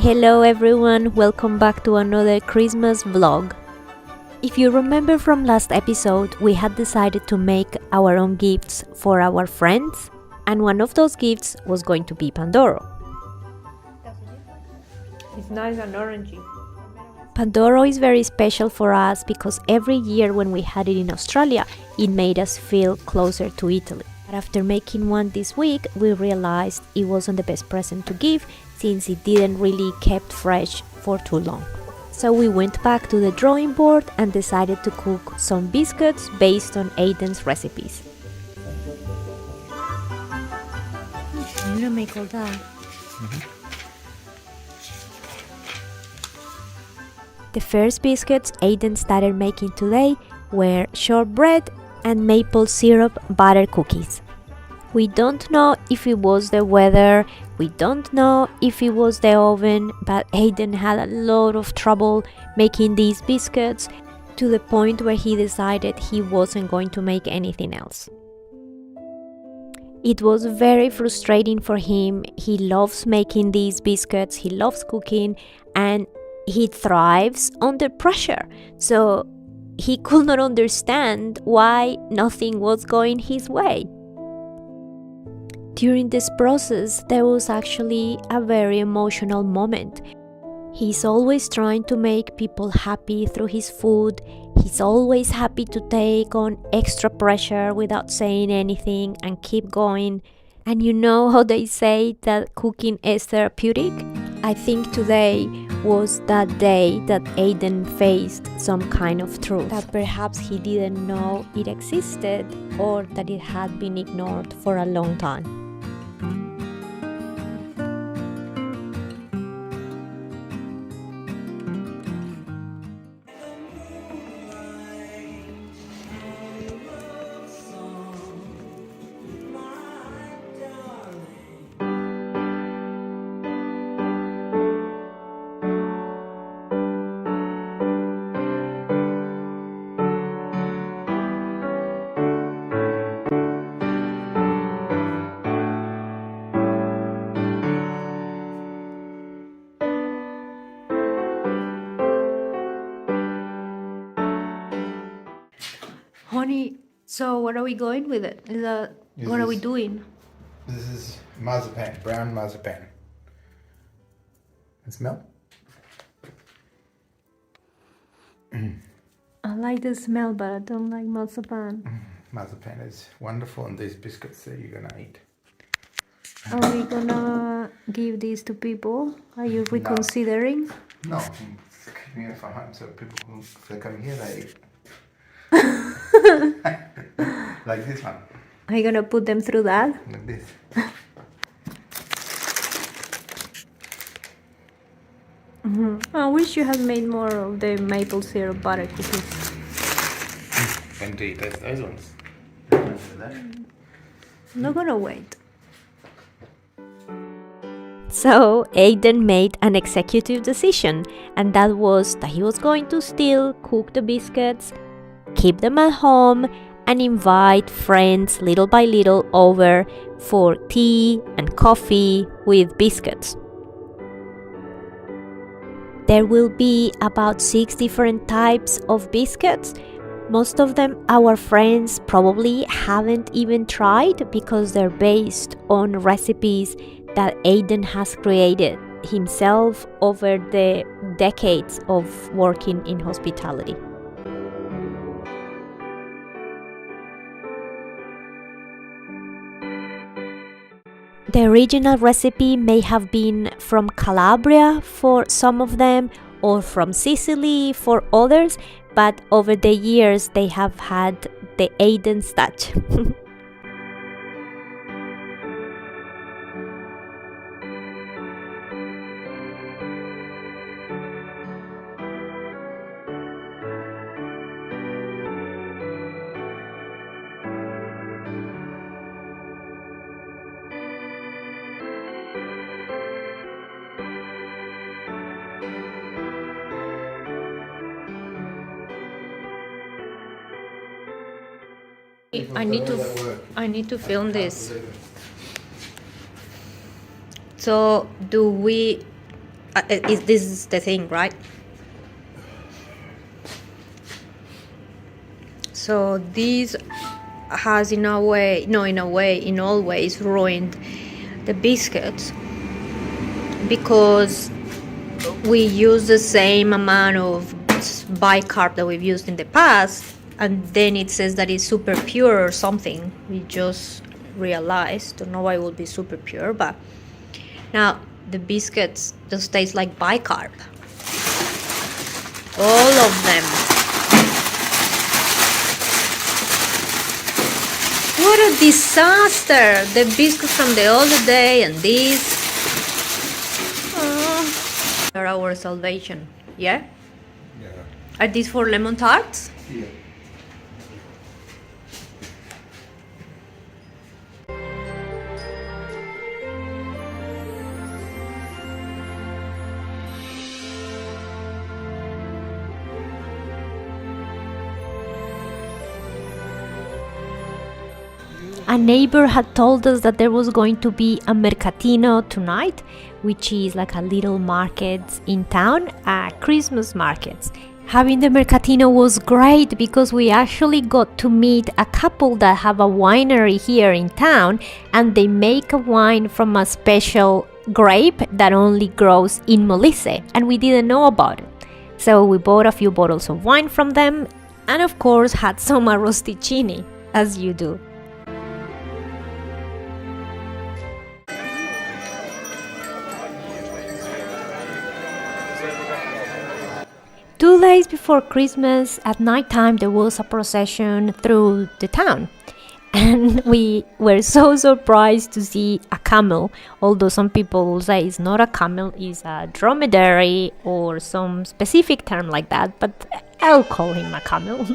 Hello everyone, welcome back to another Christmas vlog. If you remember from last episode, we had decided to make our own gifts for our friends, and one of those gifts was going to be Pandoro. It's nice and orangey. Pandoro is very special for us because every year when we had it in Australia, it made us feel closer to Italy. But after making one this week, we realized it wasn't the best present to give since it didn't really kept fresh for too long. So we went back to the drawing board and decided to cook some biscuits based on Aiden's recipes. I'm gonna make all that. The first biscuits Aiden started making today were shortbread and maple syrup butter cookies. We don't know if it was the weather, we don't know if it was the oven, but Aiden had a lot of trouble making these biscuits to the point where he decided he wasn't going to make anything else. It was very frustrating for him. He loves making these biscuits, he loves cooking, and he thrives under pressure. So he could not understand why nothing was going his way. During this process, there was actually a very emotional moment. He's always trying to make people happy through his food. He's always happy to take on extra pressure without saying anything and keep going. And you know how they say that cooking is therapeutic? I think today was that day that Aiden faced some kind of truth that perhaps he didn't know it existed or that it had been ignored for a long time. Honey, so what are we going with it? What are we doing? This is marzipan, brown marzipan. And smell? I like the smell, but I don't like marzipan. Marzipan is wonderful, and these biscuits that you're gonna eat. Are we gonna give these to people? Are you reconsidering? No, I'm keeping it for home so people who, if they come here, they eat. Like this one, Are you gonna put them through that? like this. I wish you had made more of the maple syrup butter cookies. When do you taste those ones? I'm not gonna wait. So Aiden made an executive decision, and that was that he was going to still cook the biscuits, keep them at home, and invite friends little by little over for tea and coffee with biscuits. There will be about 6 different types of biscuits. Most of them our friends probably haven't even tried because they're based on recipes that Aiden has created himself over the decades of working in hospitality. The original recipe may have been from Calabria for some of them or from Sicily for others, but over the years they have had the Aiden's touch. I need to film this. So do we This is the thing, right? So this has in always ruined the biscuits, because we use the same amount of bicarb that we've used in the past, and then it says that it's super pure or something. We just realized, don't know why it would be super pure, but now the biscuits just taste like bicarb, all of them. What a disaster! The biscuits from the other day and this. Are our salvation, yeah? Yeah. Are these for lemon tarts? Yeah. A neighbor had told us that there was going to be a mercatino tonight, which is like a little market in town, Christmas markets. Having the mercatino was great because we actually got to meet a couple that have a winery here in town, and they make a wine from a special grape that only grows in Molise, and we didn't know about it. So we bought a few bottles of wine from them, and of course had some arrosticini, as you do. 2 days before Christmas, at night time, there was a procession through the town. And we were so surprised to see a camel, although some people will say it's not a camel, it's a dromedary or some specific term like that, but I'll call him a camel.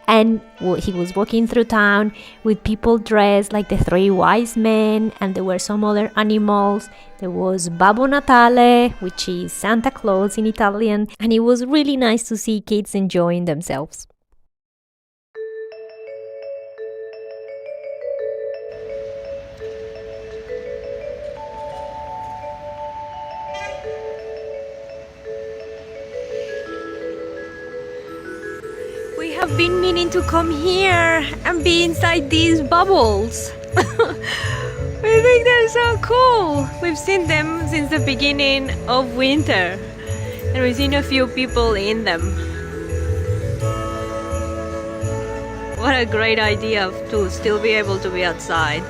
And he was walking through town with people dressed like the three wise men, and there were some other animals. There was Babbo Natale, which is Santa Claus in Italian, and it was really nice to see kids enjoying themselves. We have been meaning to come here and be inside these bubbles. We think they're so cool. We've seen them since the beginning of winter, and we've seen a few people in them. What a great idea to still be able to be outside.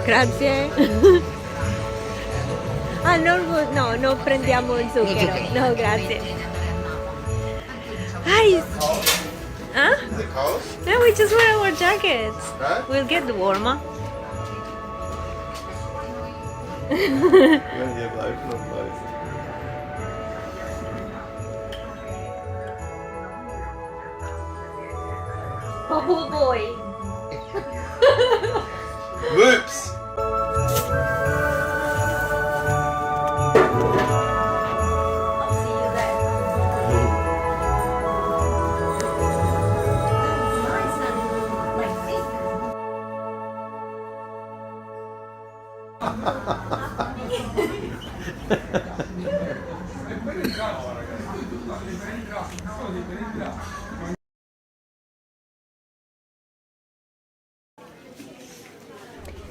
Grazie. Ah, no prendiamo il zucchero. No, grazie. Hi. Huh? Is it cold? No, we just wear our jackets. Huh? We'll get warmer. Yeah, but open or close? Oh boy. Whoops! I'll see you there. Nice and like thick.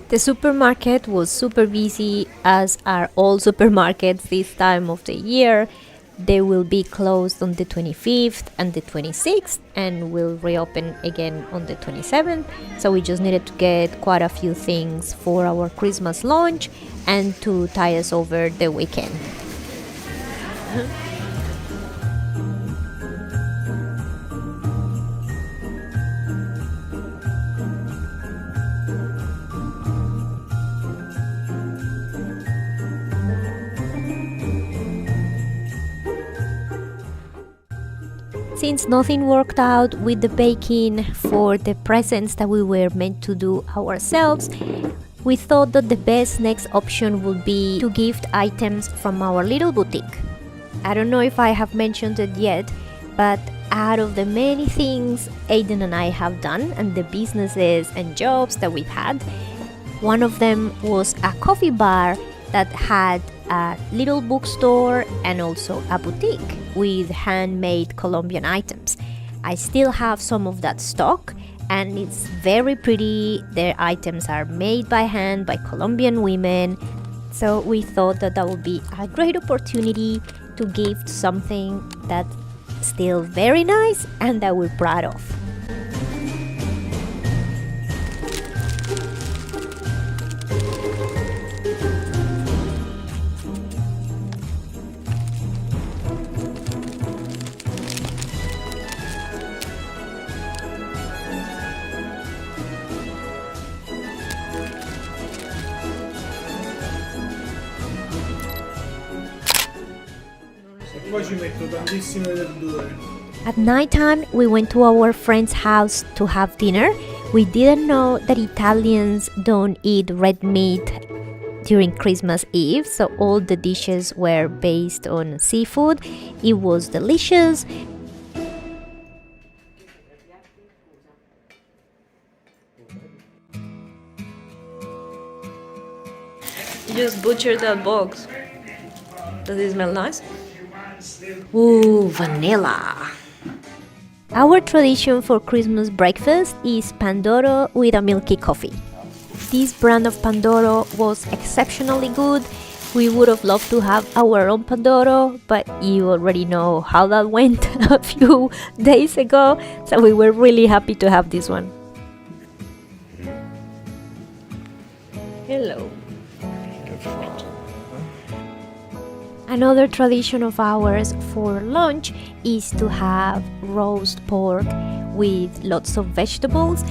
The supermarket was super busy, as are all supermarkets this time of the year. They will be closed on the 25th and the 26th, and will reopen again on the 27th. So we just needed to get quite a few things for our Christmas lunch and to tie us over the weekend. Since nothing worked out with the baking for the presents that we were meant to do ourselves, we thought that the best next option would be to gift items from our little boutique. I don't know if I have mentioned it yet, but out of the many things Aiden and I have done and the businesses and jobs that we've had, one of them was a coffee bar that had a little bookstore and also a boutique with handmade Colombian items. I still have some of that stock and it's very pretty. Their items are made by hand by Colombian women. So we thought that that would be a great opportunity to gift something that's still very nice and that we're proud of. Poi ci metto tantissime verdure. At nighttime, we went to our friend's house to have dinner. We didn't know that Italians don't eat red meat during Christmas Eve, so all the dishes were based on seafood. It was delicious. You just butchered that box. Does it smell nice? Ooh, vanilla. Our tradition for Christmas breakfast is Pandoro with a milky coffee. This brand of Pandoro was exceptionally good. We would have loved to have our own Pandoro, but you already know how that went a few days ago, so we were really happy to have this one. Hello. Another tradition of ours for lunch is to have roast pork with lots of vegetables.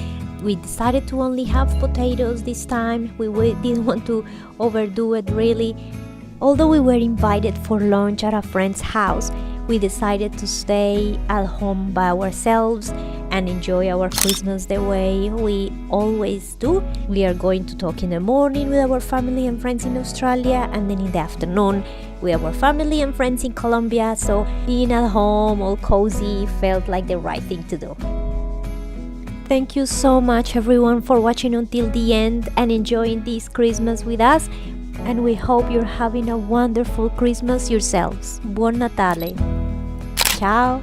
We decided to only have potatoes this time. We didn't want to overdo it really. Although we were invited for lunch at a friend's house, we decided to stay at home by ourselves and enjoy our Christmas the way we always do. We are going to talk in the morning with our family and friends in Australia, and then in the afternoon with our family and friends in Colombia, so being at home all cozy felt like the right thing to do. Thank you so much everyone for watching until the end and enjoying this Christmas with us, and we hope you're having a wonderful Christmas yourselves. Buon Natale! Ciao!